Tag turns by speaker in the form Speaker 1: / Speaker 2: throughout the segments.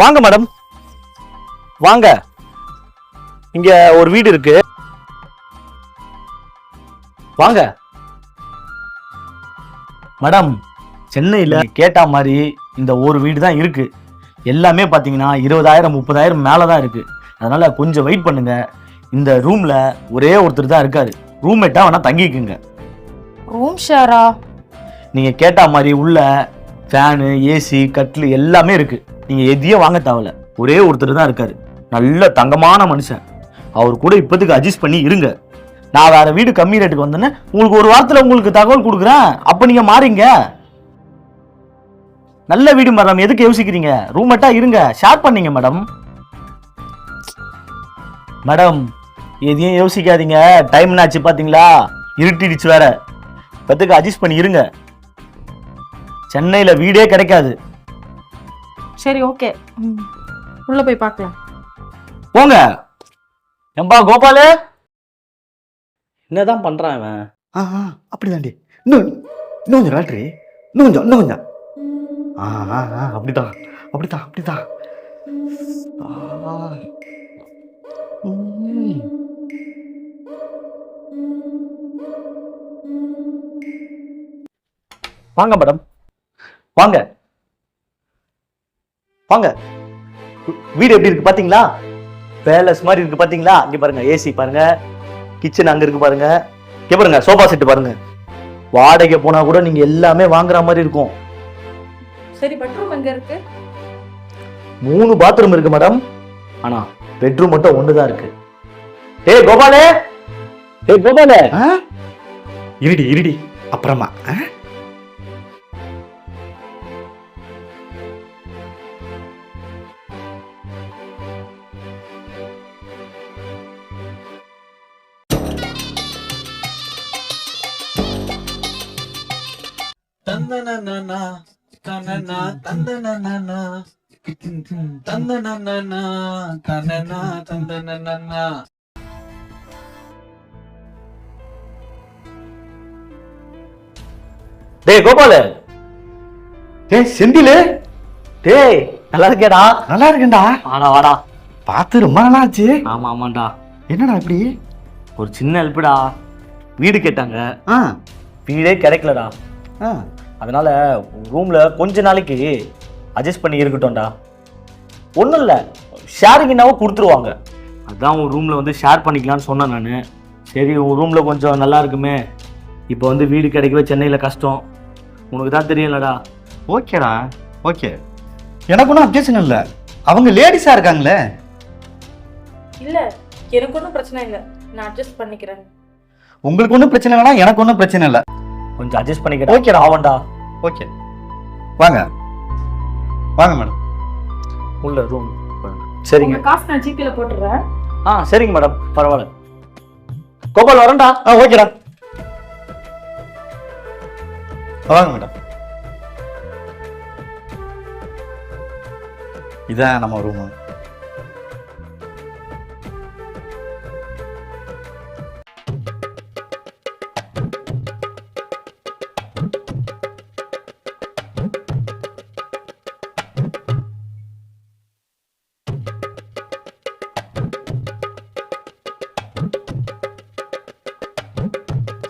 Speaker 1: வாங்க மேடம், வாங்க. இங்க ஒரு வீடு இருக்கு, வாங்க மேடம். சென்னையில கேட்ட மாதிரி இந்த ஒரு வீடு தான் இருக்கு. எல்லாமே பாத்தீங்கன்னா 20,000 30,000 மேலதான் இருக்கு. அதனால கொஞ்சம் வெயிட் பண்ணுங்க. இந்த ரூம்ல ஒரே ஒருத்தர் தான் இருக்காரு. ரூம்மேட்டா வேணா தங்கிக்குங்க.
Speaker 2: ரூம் ஷேரா?
Speaker 1: நீங்க கேட்ட மாதிரி உள்ள ஃபேனு, ஏசி, கட்லு எல்லாமே இருக்கு. நீங்க எதையும் வாங்க தேவையில்ல. ஒரே ஒருத்தர் தான் இருக்காரு, நல்ல தங்கமான மனுஷன். அவர் கூட இப்போதைக்கு அட்ஜஸ்ட் பண்ணி இருங்க. நான் வேற வீடு கம்மி ரேட்டுக்கு வந்தேன்னு உங்களுக்கு ஒரு வாரத்தில் உங்களுக்கு தகவல் கொடுக்குறேன். அப்போ நீங்க மாறிங்க. நல்ல வீடு மேடம், எதுக்கு யோசிக்கிறீங்க? ரூம்மேட்டா இருங்க, ஷேர் பண்ணீங்க மேடம். மேடம் எதையும் யோசிக்காதீங்க. டைம் ஆச்சு பாத்தீங்களா, இருட்டிடுச்சு வேற. இப்போதைக்கு அட்ஜஸ்ட் பண்ணி இருங்க. சென்னையில வீடே கிடைக்காது.
Speaker 2: சரி, ஓகே, உள்ள போய் பார்க்கலாம்.
Speaker 1: போங்க. ஏம்பா கோபாலு, என்னதான் பண்றான் அவன்?
Speaker 3: அப்படிதாண்டி. இன்னும் கொஞ்சம் டாக்டரி, இன்னும் கொஞ்சம். அப்படிதான் அப்படிதான் அப்படிதான்.
Speaker 1: வாங்க மேடம், வாங்க வாங்க. வீடு எப்படி இருக்கு பாத்தீங்களா? பேலஸ் மாதிரி இருக்கு பாத்தீங்களா? இங்க பாருங்க, ஏசி பாருங்க, கிச்சன் அங்க இருக்கு பாருங்க, இங்க பாருங்க சோஃபா செட் பாருங்க. வாடகை போனா கூட நீங்க எல்லாமே வாங்குற மாதிரி இருக்கும்.
Speaker 2: சரி, பெட்ரூம் எங்க இருக்கு?
Speaker 1: 3 பாத்ரூம் இருக்கு மேடம். ஆனா பெட்ரூம் மட்டும் 1 தான் இருக்கு. டேய் கோபாலே, டேய் கோபாலே.
Speaker 3: இருடி இருடி, அப்புறமா.
Speaker 4: தந்தனனா தனனா தந்தனனா தந்தனனா தனனா தந்தனனா.
Speaker 1: டேய் கோபாலு,
Speaker 3: டேய் செந்திலு,
Speaker 1: டேய் நல்லா இருக்கேடா.
Speaker 3: நல்லா இருக்கேன்டா.
Speaker 1: வாடா வாடா.
Speaker 3: பார்த்து ரொம்ப நாள் ஆச்சு.
Speaker 1: ஆமா ஆமாண்டா.
Speaker 3: என்னடா இப்படி?
Speaker 1: ஒரு சின்ன ஹெல்ப்டா. வீடு கேட்டாங்க,
Speaker 3: ஆ
Speaker 1: வீடே கிடைக்கலடா.
Speaker 3: ஆ
Speaker 1: அதனால ரூம்ல கொஞ்ச நாளைக்கு அட்ஜஸ்ட் பண்ணி இருக்கட்டும்டா. ஒன்றும் இல்லை, ஷேரிங்னாவும் கொடுத்துருவாங்க. அதான் உன் ரூமில் வந்து ஷேர் பண்ணிக்கலான்னு சொன்னேன் நான். சரி, உன் ரூமில் கொஞ்சம் நல்லா இருக்குமே. இப்போ வந்து வீடு கிடைக்கவே சென்னையில் கஷ்டம், உனக்கு தான் தெரியலடா.
Speaker 3: ஓகேடா, ஓகே. எனக்கு ஒன்றும் அப்ஜெக்ஷன் இல்லை. அவங்க லேடிஸாக இருக்காங்களே.
Speaker 2: இல்ல, எனக்கு ஒன்றும் பிரச்சனை இல்லை, நான் அட்ஜஸ்ட் பண்ணிக்கிறேன்.
Speaker 3: உங்களுக்கு ஒன்றும் பிரச்சனை இல்லைனா எனக்கு ஒன்றும் பிரச்சனை இல்லை.
Speaker 1: கொஞ்சம் அட்ஜஸ்ட் பண்ணிக்கிறேன். ஓகேடா, ஆவண்டா.
Speaker 3: ஓகே, வாங்க வாங்க மேடம்.
Speaker 1: உள்ள ரூம். சரிங்க.
Speaker 2: காசு நான் ஜிபேல போட்டுறேன்.
Speaker 1: சரிங்க மேடம், பரவாயில்ல. கோபால் வரேன்டா.
Speaker 3: ஓகேடா, வாங்க மேடம். இதான் நம்ம ரூமு.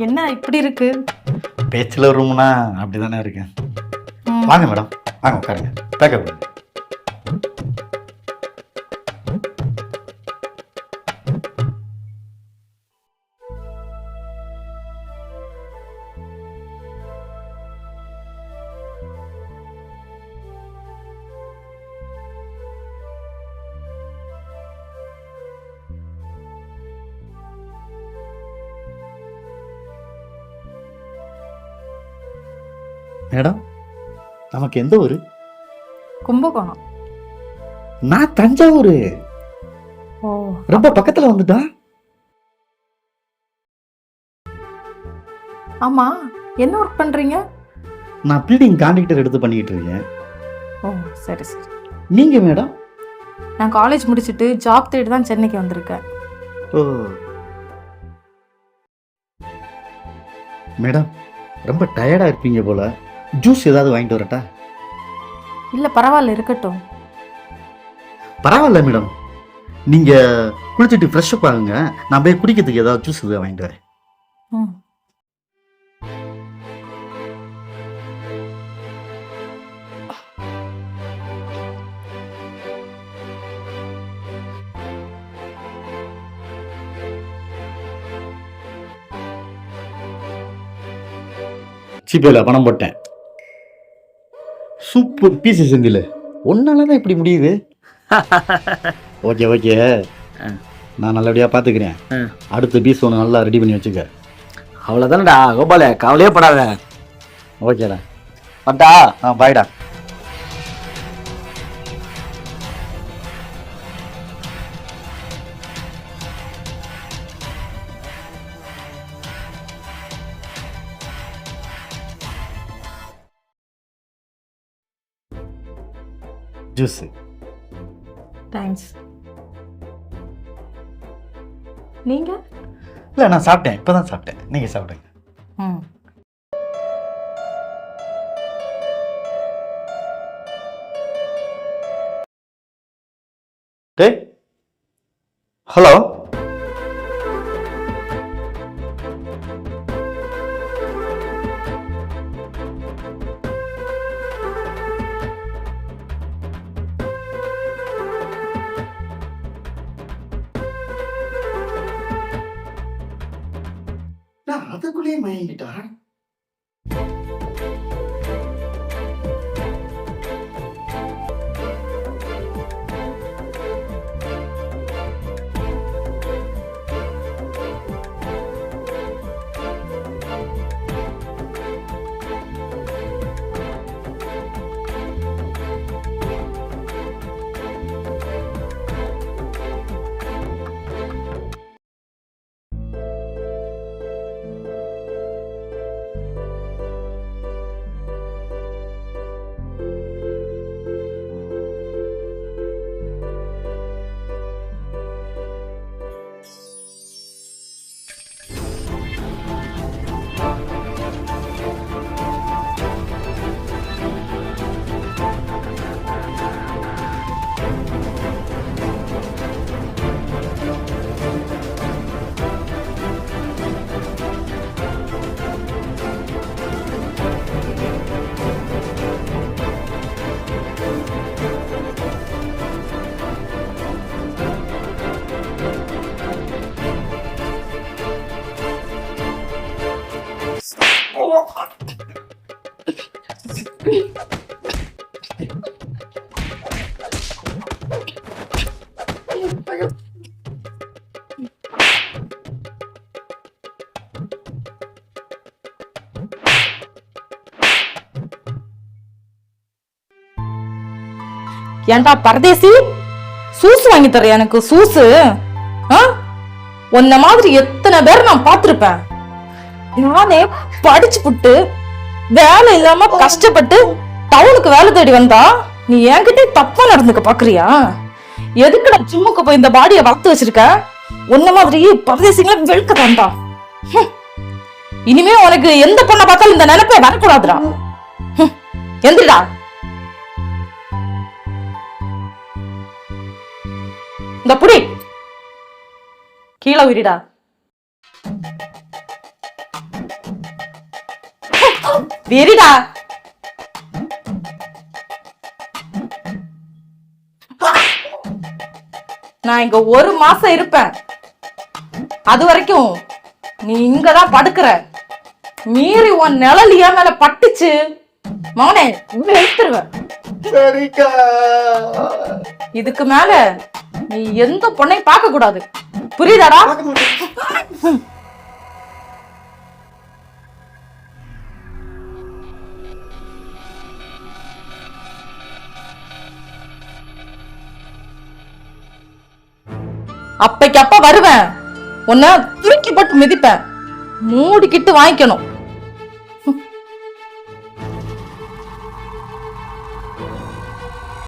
Speaker 2: என்ன இப்படி இருக்கு?
Speaker 3: பேச்சுலர் ரூம்னா அப்படிதானே இருக்கேன். வாங்க மேடம், வாங்க உட்காருங்க. பேக்கப் பண்ணுங்க. மேடம், நமக்கு எந்த ஊரு?
Speaker 2: கும்பகோணம்.
Speaker 3: நான் தஞ்சாவூர்.
Speaker 2: ஓ,
Speaker 3: ரொம்ப பக்கத்துல வந்துட்டா.
Speaker 2: ஆமா, என்ன ஒர்க் பண்றீங்க?
Speaker 3: நான் பில்டிங் கான்ட்ராக்டர் எடுத்து பண்ணிக்கிட்டு இருக்கேன்.
Speaker 2: ஓ, சரி சரி.
Speaker 3: நீங்க மேடம்?
Speaker 2: நான் காலேஜ் முடிச்சுட்டு ஜாப் தேடி தான் சென்னைக்கு வந்திருக்கேன்.
Speaker 3: ஓ மேடம், ரொம்ப டயர்டா இருப்பீங்க போல. ஜூஸ் ஏதாவது வாங்கிட்டு வரட்டா?
Speaker 2: இல்ல, பரவாயில்ல, இருக்கட்டும்.
Speaker 3: பரவாயில்ல மேடம், நீங்க குளிச்சுட்டு ஃப்ரெஷ்ஷப் ஆகுங்க, நான் போய் குடிக்கிறதுக்கு ஏதாவது ஜூஸ் வாங்கிட்டு வரேன். ஜிபேல பணம் போட்டேன். சூப்பர் பீஸ் செந்தில், ஒன்னால தான் இப்படி முடியுது. ஓகே ஓகே, நான் நல்லபடியாக பார்த்துக்கிறேன். அடுத்த பீஸ் ஒன்று நல்லா ரெடி பண்ணி வச்சுக்க.
Speaker 1: அவ்வளோதானடா கோபால, கவலையே படாத.
Speaker 3: ஓகேடா,
Speaker 1: பட்டா.
Speaker 3: பாய்டா. ஜூஸ்.
Speaker 2: தேங்க்ஸ். நீங்க?
Speaker 3: இல்லை, நான் சாப்பிட்டேன், இப்போ தான் சாப்பிட்டேன். நீங்கள் சாப்பிடுங்க. டேய், ஹலோ. அதுக்குள்ளேயே மயங்கிட்டா.
Speaker 2: ஏன்டா பரதேசி, சூசு வாங்கி தர எனக்கு சூசு? உன்ன மாதிரி எத்தனை பேர் நான் பார்த்திருப்பேன். நானே படிச்சு புட்டு வேலை இல்லாம கஷ்டப்பட்டு டவுனுக்கு வேலை தேடி வந்தா நீ என்கிட்ட தப்பா நடந்துக்க பாக்குறியா? எதுக்குடா ஜிம்முக்கு போய் இந்த பாடியை வளர்த்து வச்சிருக்க? உன்ன மாதிரி பரதேசிங்களை வெளுக்க தாண்டா. இனிமே உனக்கு எந்த பொண்ணை பார்த்தாலும் இந்த நினைப்பே வரக்கூடாதுடா. எந்திரிடா. இந்த புடி கீழே விரிடா. விரிடா. நான் இங்க 1 மாசம் இருப்பேன். அது வரைக்கும் நீ இங்கதான் படுக்கிற. மீறி உன் நிழல் என் மேல பட்டுச்சு மகனே, எடுத்துருவேன். இதுக்கு மேல நீ எந்த பொண்ணையும் பார்க்க கூடாது, புரியுதாடா? அப்பைக்கு அப்ப வருவேன், உன்னை தூக்கி போட்டு மிதிப்பேன். மூடிக்கிட்டு வாங்கிக்கணும்.